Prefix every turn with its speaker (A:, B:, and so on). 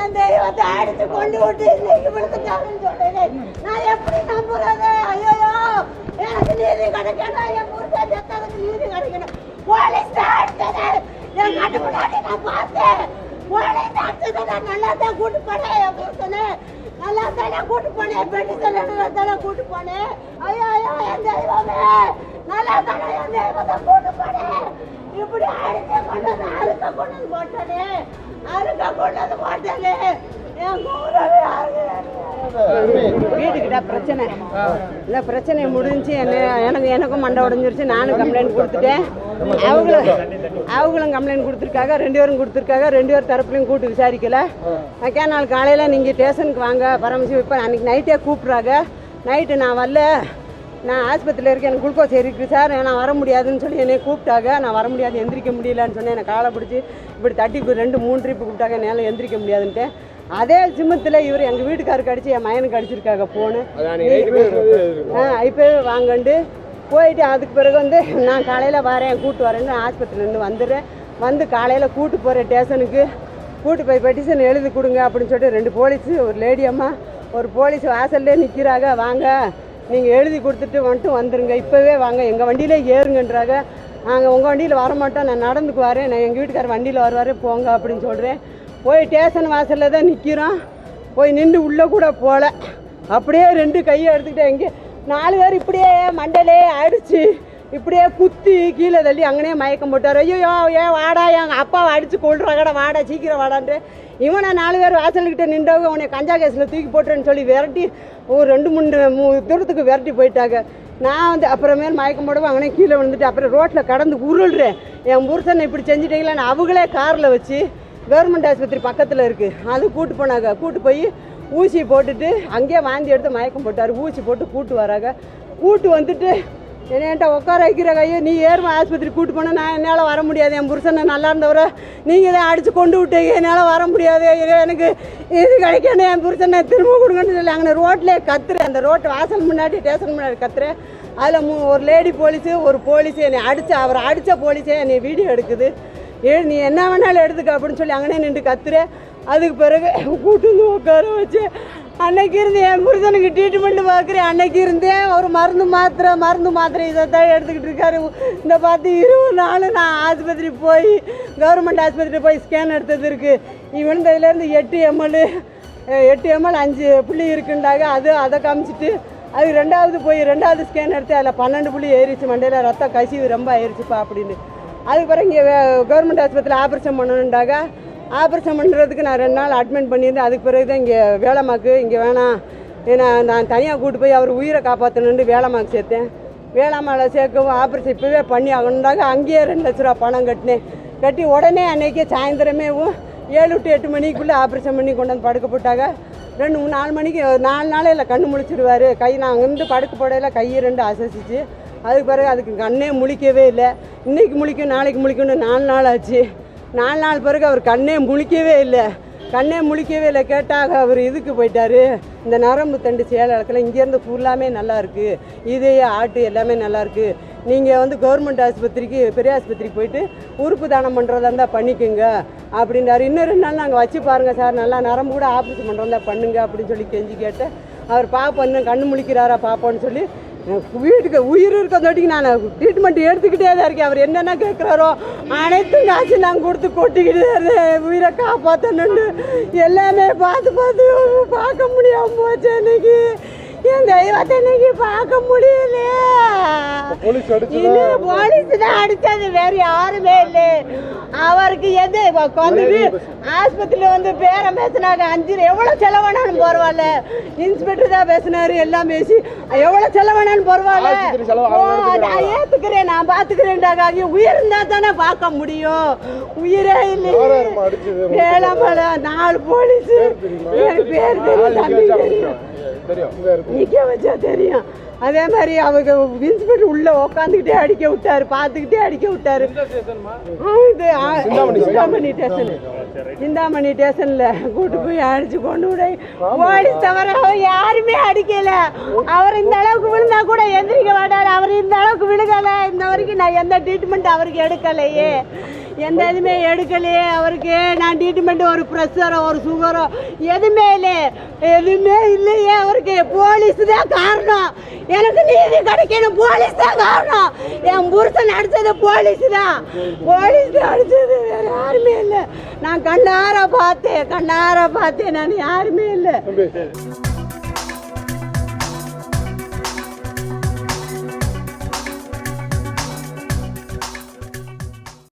A: என் தெய்வத்தை அடிச்சு கொண்டு விட்டு இன்னைக்கு விழுந்துட்டாங்கன்னு சொல்றேன். நான் எப்படி நம்புறது? ஐயோ, எனக்கு நீதி கிடைக்கணும், என் புருஷன் செத்ததுக்கு நீதி கிடைக்கணும். போலீஸ் அடிச்சது என் கண்ணு முன்னாடி நான் பார்த்தேன். போலீஸ் அடிச்சதை நான் நல்லா தான் கூட்டு போனேன். என் புருஷனை நல்லா தானே கூட்டு போனேன். பெட்டிசல் தானே கூட்டு போனேன். ஐயோ, என் தெய்வமே, நல்லா தானே என் தெய்வத்தை கூட்டு போனேன். இப்படி அடிச்சு கொண்டு அறுக்க கொண்டு போட்டனே, அறுக்க கொண்டு போட்டனே. என் கூறவே வீட்டுக்கிட்ட பிரச்சனை இந்த பிரச்சனை முடிஞ்சு எனக்கும் மண்டை உடஞ்சிருச்சு. நானும் கம்ப்ளைண்ட் கொடுத்துட்டேன். அவங்களும் கம்ப்ளைண்ட் கொடுத்துருக்காங்க. 2 பேரும் கொடுத்துருக்காங்க. 2 பேர் தரப்புலையும் கூட்டு விசாரிக்கல. நாள் காலையில் நீங்கள் ஸ்டேஷனுக்கு வாங்க பரமசிவம். இப்போ அன்றைக்கி நைட்டே கூப்பிட்றாங்க. நைட்டு நான் வரல, நான் ஆஸ்பத்திரியில் இருக்கேன், எனக்கு குளுக்கோஸ் இருக்குது சார், நான் வர முடியாதுன்னு சொல்லி என்னை கூப்பிட்டாங்க. நான் வர முடியாது, எந்திரிக்க முடியலன்னு சொன்னேன். என்னை காலை பிடிச்சி இப்படி தட்டி 2-3 ட்ரிப்பு கூப்பிட்டாங்க. என்னால் எந்திரிக்க முடியாதுன்ட்டு அதே சிம்மத்தில் இவர் எங்கள் வீட்டுக்காருக்கு அடித்து என் மயனுக்கு அடிச்சிருக்காங்க ஃபோனு. இப்போவே வாங்கண்டு போயிட்டு அதுக்கு பிறகு நான் காலையில் வரேன் கூப்பிட்டு வரேன்னு ஆஸ்பத்திரிலேருந்து வந்துடுறேன். வந்து காலையில் கூப்பிட்டு போகிறேன் ஸ்டேஷனுக்கு. கூப்பிட்டு போய் பெட்டிஷன் எழுதி கொடுங்க அப்படின்னு சொல்லிட்டு 2 போலீஸு, ஒரு லேடி அம்மா, ஒரு போலீஸ் வாசல்லே நிற்கிறாங்க. வாங்க, நீங்கள் எழுதி கொடுத்துட்டு வந்துடுங்க, இப்போவே வாங்க, எங்கள் வண்டியிலே ஏறுங்கன்றாங்க. நாங்கள் உங்கள் வண்டியில் வரமாட்டோம், நான் நடந்துக்கு வரேன், நான் எங்கள் வீட்டுக்காரர் வண்டியில் வருவார், போங்க அப்படின்னு சொல்கிறேன். போய் ஸ்டேஷன் வாசலில் தான் நிற்கிறோம். போய் நின்று உள்ளே கூட போகல. அப்படியே 2 கையை எடுத்துக்கிட்டேன். எங்கே 4 பேர் இப்படியே மண்டலே அடித்து இப்படியே குத்தி கீழே தள்ளி அங்கனே மயக்கம் போட்டார். ஐயோ, வாடா, எங்கள் அப்பாவை அடித்து கொள்றாங்கடா, வாடா சீக்கிரம் வாடான்ட்டு இவனை 4 பேர் வாசல்கிட்ட நின்றவங்க உன்னை கஞ்சா கேஸில் தூக்கி போட்டுறேன்னு சொல்லி விரட்டி ஒரு 2-3 தூரத்துக்கு விரட்டி போயிட்டாங்க. நான் அப்புறமேல் மயக்கம் போடுவோம். அங்கனே கீழே விழுந்துட்டு அப்புறம் ரோட்டில் கடந்து உருள்றேன். என் புருஷனை இப்படி செஞ்சுட்டீங்களான்னு அவங்களே காரில் வச்சு கவர்மெண்ட் ஆஸ்பத்திரி பக்கத்தில் இருக்குது, அது கூட்டு போனாங்க. கூட்டு போய் ஊசி போட்டுட்டு அங்கேயே வாந்தி எடுத்து மயக்கம் போட்டார். ஊசி போட்டு கூட்டு வராங்க. கூட்டு வந்துட்டு என்னென்ட்ட உட்கார வைக்கிற கையை, நீ ஏறுமா ஆஸ்பத்திரி கூட்டு போனால் நான் என்னால் வர முடியாது, என் புருஷனை நல்லா இருந்தவரை நீங்கள் தான் அடித்து கொண்டு விட்டீங்க, என்னால் வர முடியாது, எனக்கு இது கிடைக்கணும், என் புருஷனை திரும்ப கொடுங்கன்னு சொல்லி அங்கே ரோட்லேயே கத்துறேன். அந்த ரோட்டு வாசல் முன்னாடி ஸ்டேஷன் முன்னாடி கத்துறேன். அதில் ஒரு லேடி போலீஸு, ஒரு போலீஸு என்னை அவரை அடித்த போலீஸே என்னை வீடியோ எடுக்குது. நீ என்ன வேணாலும் எடுத்துக்க அப்படின்னு சொல்லி அங்கனே நின்று கத்துறேன். அதுக்கு பிறகு கூட்டு உட்கார வச்சு அன்னைக்கு இருந்து என் புருஷனுக்கு ட்ரீட்மெண்ட் பார்க்குறேன். அன்னைக்கு இருந்தேன் ஒரு மருந்து மாத்திரை இதை தான் எடுத்துக்கிட்டு இருக்காரு. இந்த பார்த்து 20 நாள் நான் ஆஸ்பத்திரி போய் கவர்மெண்ட் ஆஸ்பத்திரி போய் ஸ்கேன் எடுத்தது இருக்குது. இவன்லேருந்து 8 ml 5 புள்ளி இருக்குண்டாங்க. அதை காமிச்சிட்டு அது 2வது ஸ்கேன் எடுத்து அதில் 12 புள்ளி ஏறிச்சு. மண்டையில் ரத்த கசிவு ரொம்ப ஆயிடுச்சுப்பா அப்படின்னு. அதுக்கு பிறகு இங்கே கவர்மெண்ட் ஆஸ்பத்திரியில் ஆப்ரேஷன் பண்ணணுண்டாங்க. ஆப்ரேஷன் பண்ணுறதுக்கு நான் 2 நாள் அட்மிட் பண்ணியிருந்தேன். அதுக்கு பிறகு தான் இங்கே வேலைமாக்கு இங்கே வேணாம், ஏன்னா நான் தனியாக கூப்பிட்டு போய் அவர் உயிரை காப்பாற்றணுன்னு வேலைமாக்கு சேர்த்தேன். வேளாமாவில் சேர்க்கவும் ஆப்ரேஷன் இப்போவே பண்ணி ஆகணுண்டாங்க. அங்கேயே 2 லட்ச ரூபா பணம் கட்டினேன். கட்டி உடனே அன்றைக்கே சாயந்தரமே 7 to 8 மணிக்குள்ளே ஆப்ரேஷன் பண்ணி கொண்டு வந்து படுக்க போட்டாங்க. 2-4 மணிக்கு 4 நாளையில் கண்ணு முழிச்சிடுவார். கை நான் அங்கேருந்து படுக்க போடையில் கையை 2 அசைச்சிச்சு. அதுக்கு பிறகு அதுக்கு கண்ணே முழிக்கவே இல்லை. இன்றைக்கி முழிக்கும், நாளைக்கு முழிக்கும்னு 4 நாள் ஆச்சு. 4 நாள் பிறகு அவர் கண்ணே முழிக்கவே இல்லை. கேட்டால் அவர் இதுக்கு போயிட்டார், இந்த நரம்பு தண்டு சேலத்தில். இங்கேருந்து ஃபுல்லாமே நல்லாயிருக்கு, இதய ஆட்டு எல்லாமே நல்லாயிருக்கு. நீங்கள் கவர்மெண்ட் ஆஸ்பத்திரிக்கு பெரிய ஆஸ்பத்திரிக்கு போயிட்டு உறுப்பு தானம் பண்ணுறதா இருந்தால் பண்ணிக்கோங்க அப்படின்றாரு. இன்னும் 2 நாள் நாங்கள் வச்சு பாருங்கள் சார், நல்லா நரம்பு கூட ஆப்ரேஷன் பண்ணுறதா பண்ணுங்க அப்படின்னு சொல்லி கெஞ்சி கேட்டேன். அவர் பாப்போன்னு கண்ணு முழிக்கிறாரா பாப்போன்னு சொல்லி வீட்டுக்கு உயிர் இருக்கிறதோட்டிக்கு நான் ட்ரீட்மெண்ட் எடுத்துக்கிட்டே தான் இருக்கேன். அவர் என்னென்ன கேட்குறாரோ அனைத்தும் காசு நாங்கள் கொடுத்து கொட்டிக்கிட்டே உயிரை காப்பாற்றணுன்னு எல்லாமே பார்க்க முடியாமல் போச்சு. இன்னைக்கு என் தெய்வத்தை இன்னைக்கு பார்க்க முடியலையே. போலீஸ் தான் அடித்தது, வேறு யாருமே இல்லை. அவருக்கு ஆஸ்பத்திரியில் பேரம் பேசினாங்க. 5 எவ்வளோ செலவானாலும் பரவாயில்ல, இன்ஸ்பெக்டர் தான் பேசினாரு. எல்லாம் பேசி எவ்வளோ செலவானாலும் பரவாயில்ல, நான் ஏற்றுக்கிறேன், நான் பார்த்துக்கிறேன்டாங்க. உயிர் இருந்தால் தானே பார்க்க முடியும், உயிரே இல்லை. வேளாமலை 4 போலீஸு, பேர் தெரியும், நிக்க வச்சா தெரியும். அதே மாதிரி அவங்க இன்ஸ்பெக்டர் உள்ள உட்காந்துக்கிட்டே அடிக்க விட்டாரு, பார்த்துக்கிட்டே அடிக்க விட்டாரு. இது சிந்தாமணி ஸ்டேஷன்ல கூட்டு போய் அடிச்சு கொண்டு விட போலீஸ் தவிர அவர் யாருமே அடிக்கல. அவர் இந்த அளவுக்கு விழுந்தா கூட எந்திரிக்க மாட்டாரு. அவர் இந்த அளவுக்கு விழுகல. இந்த வரைக்கும் நான் எந்த ட்ரீட்மெண்ட் அவருக்கு எடுக்கலையே, எந்த இதுவுமே எடுக்கலையே அவருக்கு. நான் ட்ரீட்மெண்ட் ஒரு ப்ரெஷரோ ஒரு சுகரோ எதுவுமே இல்லையே அவருக்கு. போலீஸ் தான் காரணம். எனக்கு நீதி கிடைக்கணும், போலீஸ் தான் காரணம். என் புருஷன் அடிச்சது போலீஸ் தான் அடிச்சது, வேற யாருமே இல்லை. நான் கண்ணார பார்த்தேன், நான் யாருமே இல்லை.